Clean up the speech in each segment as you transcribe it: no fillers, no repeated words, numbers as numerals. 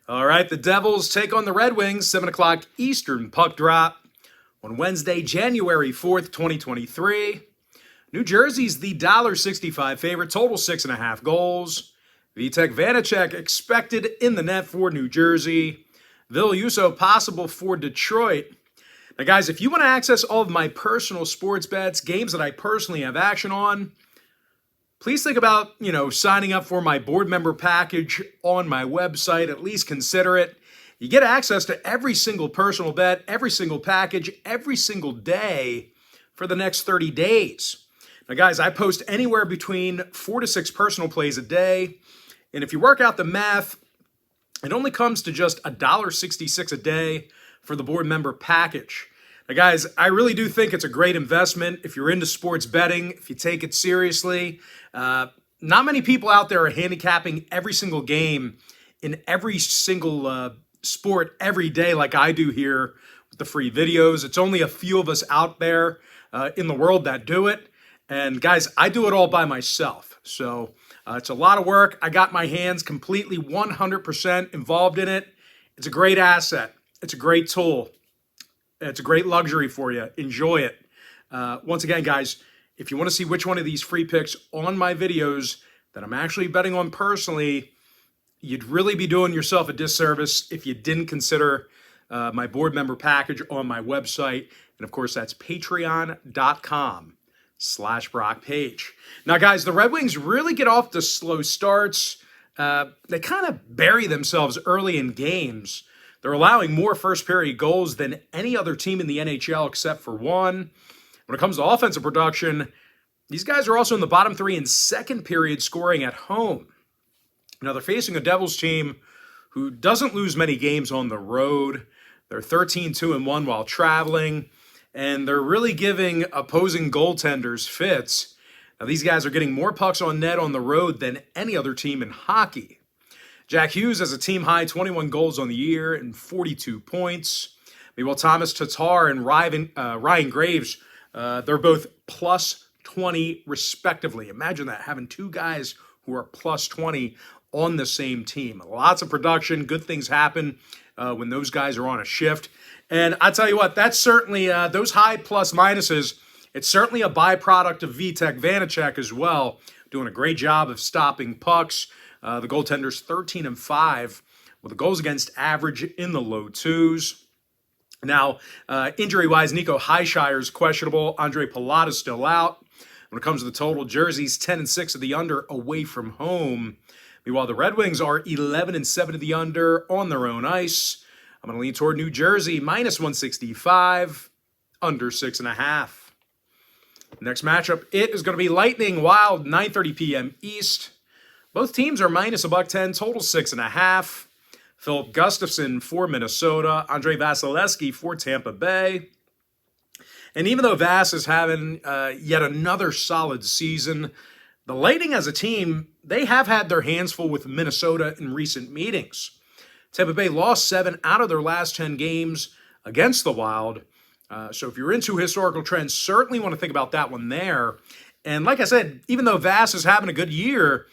All right, the Devils take on the Red Wings, 7 o'clock Eastern puck drop on Wednesday, January 4th, 2023. New Jersey's the $1.65 favorite, total 6.5 goals. Vitek Vanacek expected in the net for New Jersey. Ville Husso possible for Detroit. Now, guys, if you want to access all of my personal sports bets, games that I personally have action on, please think about, signing up for my board member package on my website. At least consider it. You get access to every single personal bet, every single package, every single day for the next 30 days. Now, guys, I post anywhere between 4 to 6 personal plays a day. And if you work out the math, it only comes to just $1.66 a day for the board member package. Now, guys, I really do think it's a great investment if you're into sports betting, if you take it seriously. Not many people out there are handicapping every single game in every single sport every day like I do here with the free videos. It's only a few of us out there in the world that do it. And, guys, I do it all by myself. So it's a lot of work. I got my hands completely 100% involved in it. It's a great asset. It's a great tool. It's a great luxury for you. Enjoy it. Once again, guys, if you want to see which one of these free picks on my videos that I'm actually betting on personally, you'd really be doing yourself a disservice if you didn't consider my board member package on my website. And, of course, that's patreon.com/Brock Page. Now, guys, the Red Wings really get off to slow starts. They kind of bury themselves early in games. They're allowing more first-period goals than any other team in the NHL except for one. When it comes to offensive production, these guys are also in the bottom 3 in second-period scoring at home. Now, they're facing a Devils team who doesn't lose many games on the road. They're 13-2-1 while traveling, and they're really giving opposing goaltenders fits. Now, these guys are getting more pucks on net on the road than any other team in hockey. Jack Hughes has a team-high 21 goals on the year and 42 points. Meanwhile, Thomas Tatar and Ryan Graves, they're both plus 20 respectively. Imagine that, having two guys who are plus 20 on the same team. Lots of production. Good things happen when those guys are on a shift. And I tell you what, that's certainly, those high plus minuses, it's certainly a byproduct of Vitek Vanacek as well, doing a great job of stopping pucks. The goaltender's 13-5 with a goals against average in the low 2s. Now, injury-wise, Nico Highshire's questionable. Andre Palat is still out. When it comes to the total, Jersey's 10-6 of the under away from home. Meanwhile, the Red Wings are 11-7 of the under on their own ice. I'm going to lean toward New Jersey, minus 165, under 6.5. Next matchup, it is going to be Lightning Wild, 9:30 p.m. East. Both teams are minus $1.10, total 6.5. Philip Gustafson for Minnesota, Andrei Vasilevsky for Tampa Bay. And even though Vass is having yet another solid season, the Lightning as a team, they have had their hands full with Minnesota in recent meetings. Tampa Bay lost 7 out of their last 10 games against the Wild. So if you're into historical trends, certainly want to think about that one there. And like I said, even though Vass is having a good year,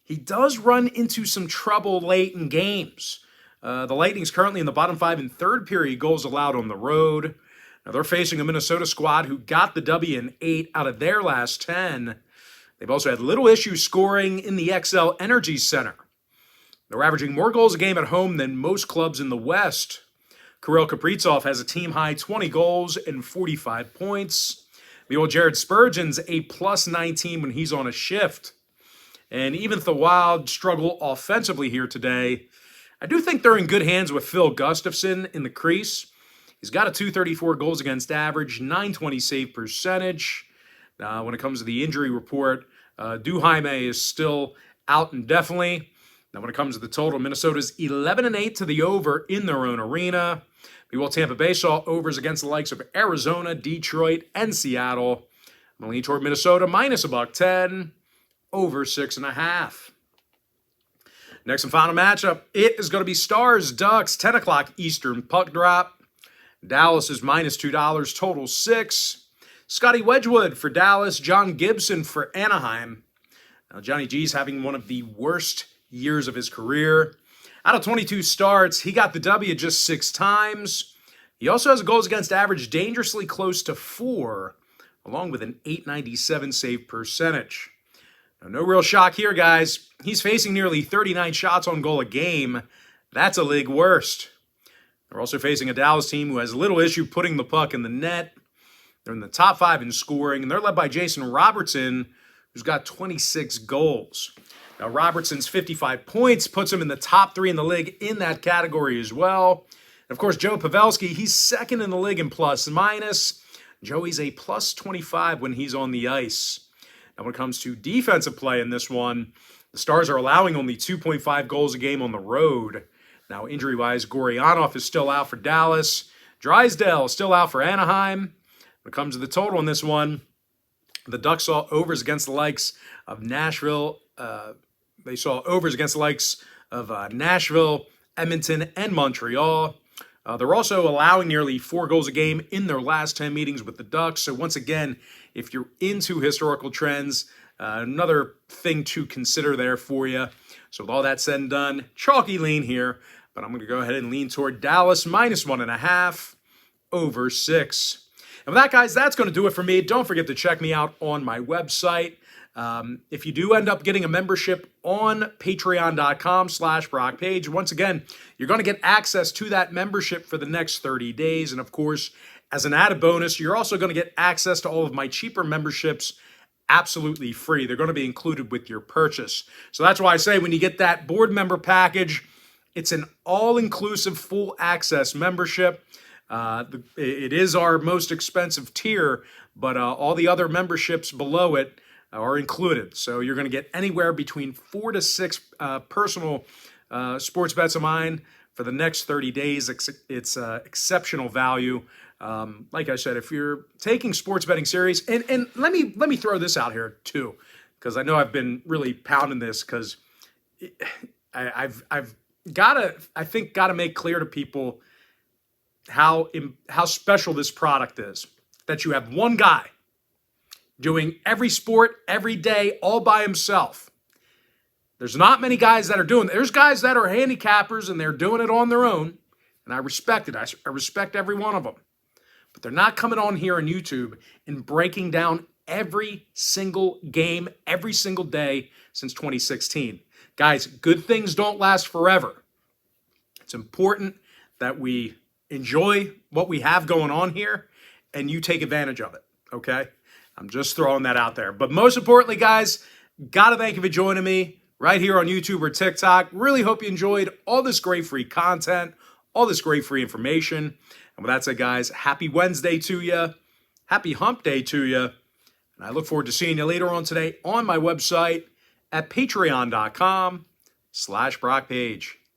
he does run into some trouble late in games. The Lightning's currently in the bottom 5 in third-period goals allowed on the road. Now, they're facing a Minnesota squad who got the W in 8 out of their last 10. They've also had little issues scoring in the XL Energy Center. They're averaging more goals a game at home than most clubs in the West. Kirill Kaprizov has a team-high 20 goals and 45 points. The old Jared Spurgeon's a plus 19 when he's on a shift. And even if the Wild struggle offensively here today, I do think they're in good hands with Phil Gustafson in the crease. He's got a .234 goals against average, .920 save percentage. When it comes to the injury report, Duhaime is still out indefinitely. Now, when it comes to the total, Minnesota's 11-8 to the over in their own arena. Meanwhile, Tampa Bay saw overs against the likes of Arizona, Detroit, and Seattle. I'm going to lean toward Minnesota, minus $1.10. Over 6.5. Next and final matchup, it is going to be Stars Ducks, 10 o'clock Eastern puck drop. Dallas is minus $2, total 6. Scotty Wedgwood for Dallas, John Gibson for Anaheim. Now, Johnny G's having one of the worst years of his career. Out of 22 starts, he got the W just 6 times. He also has a goals against average dangerously close to 4, along with an .897 save percentage. Now, no real shock here, guys. He's facing nearly 39 shots on goal a game. That's a league worst. They're also facing a Dallas team who has little issue putting the puck in the net. They're in the top 5 in scoring, and they're led by Jason Robertson, who's got 26 goals. Now, Robertson's 55 points puts him in the top 3 in the league in that category as well. And of course, Joe Pavelski, he's second in the league in plus minus. Joey's a plus 25 when he's on the ice. Now, when it comes to defensive play in this one, the Stars are allowing only 2.5 goals a game on the road. Now, injury-wise, Goryanov is still out for Dallas. Drysdale still out for Anaheim. When it comes to the total in this one, the Ducks saw overs against the likes of Nashville. They saw overs against the likes of Nashville, Edmonton, and Montreal. They're also allowing nearly 4 goals a game in their last 10 meetings with the Ducks. So once again, if you're into historical trends, another thing to consider there for you. So with all that said and done, chalky lean here, but I'm going to go ahead and lean toward Dallas -1.5 over 6. And with that, guys, that's going to do it for me. Don't forget to check me out on my website. If you do end up getting a membership on patreon.com/BrockPage, once again, you're going to get access to that membership for the next 30 days. And of course, as an added bonus, you're also going to get access to all of my cheaper memberships absolutely free. They're going to be included with your purchase. So that's why I say when you get that board member package, it's an all-inclusive full access membership. It is our most expensive tier, but all the other memberships below it are included. So you're going to get anywhere between 4 to 6 personal sports bets of mine for the next 30 days. It's exceptional value. Like I said, if you're taking sports betting serious, and let me throw this out here too, because I know I've been really pounding this because I've got to make clear to people how special this product is. That you have one guy doing every sport, every day, all by himself. There's not many guys that are doing it. There's guys that are handicappers and they're doing it on their own, and I respect it. I respect every one of them. But they're not coming on here on YouTube and breaking down every single game, every single day since 2016. Guys, good things don't last forever. It's important that we enjoy what we have going on here and you take advantage of it, okay? I'm just throwing that out there. But most importantly, guys, got to thank you for joining me right here on YouTube or TikTok. Really hope you enjoyed all this great free content, all this great free information. And with that said, guys, happy Wednesday to you. Happy hump day to you. And I look forward to seeing you later on today on my website at patreon.com/BrockPage.